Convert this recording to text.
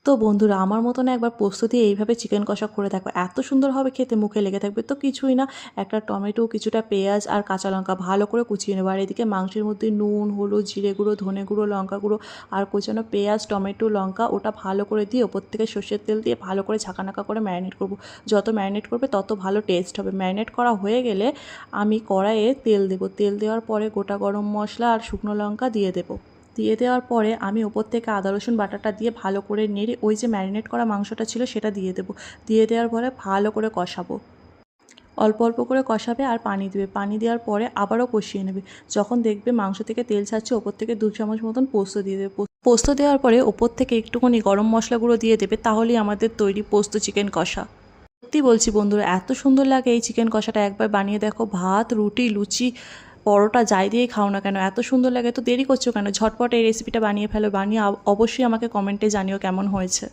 তো বন্ধুরা আমার মতন একবার পোস্ত দিয়ে এইভাবে চিকেন কষা করে দেখো, এত সুন্দর হবে খেতে, মুখে লেগে থাকবে। তো কিছুই না, একটা টমেটো, কিছুটা পেঁয়াজ আর কাঁচা লঙ্কা ভালো করে কুচিয়ে নেবো। আর এদিকে মাংসের মধ্যে নুন, হলুদ, জিরে গুঁড়ো, ধনে গুঁড়ো, লঙ্কা গুঁড়ো আর কুচানো পেঁয়াজ, টমেটো, লঙ্কা ওটা ভালো করে দিয়ে ওপর থেকে সর্ষের তেল দিয়ে ভালো করে ঝাঁকানাকা করে ম্যারিনেট করব। যত ম্যারিনেট করবে তত ভালো টেস্ট হবে। ম্যারিনেট করা হয়ে গেলে আমি কড়াইয়ে তেল দেবো। তেল দেওয়ার পরে গোটা গরম মশলা আর শুকনো লঙ্কা দিয়ে দেবো। দিয়ে দেওয়ার পরে আমি ওপর থেকে আদা রসুন বাটাটা দিয়ে ভালো করে নেড়ে ওই যে ম্যারিনেট করা মাংসটা ছিল সেটা দিয়ে দেবো। দিয়ে দেওয়ার পরে ভালো করে কষাবো। অল্প অল্প করে কষাবে আর পানি দেবে। পানি দেওয়ার পরে আবারও কষিয়ে নেবে। যখন দেখবে মাংস থেকে তেল ছাড়ছে, ওপর থেকে 2 চামচ মতন পোস্ত দিয়ে দেবে। পোস্ত দেওয়ার পরে ওপর থেকে একটুখানি গরম মশলা গুঁড়ো দিয়ে দেবে। তাহলেই আমাদের তৈরি পোস্ত চিকেন কষা। সত্যি বলছি বন্ধুরা, এত সুন্দর লাগে এই চিকেন কষাটা, একবার বানিয়ে দেখো। ভাত, রুটি, লুচি, পরোটা যাই দিয়েই খাও না কেন এত সুন্দর লাগে। তো দেরি করছো কেন, ঝটপট এই রেসিপিটা বানিয়ে ফেলো। বানিয়ে অবশ্যই আমাকে কমেন্টে জানিও কেমন হয়েছে।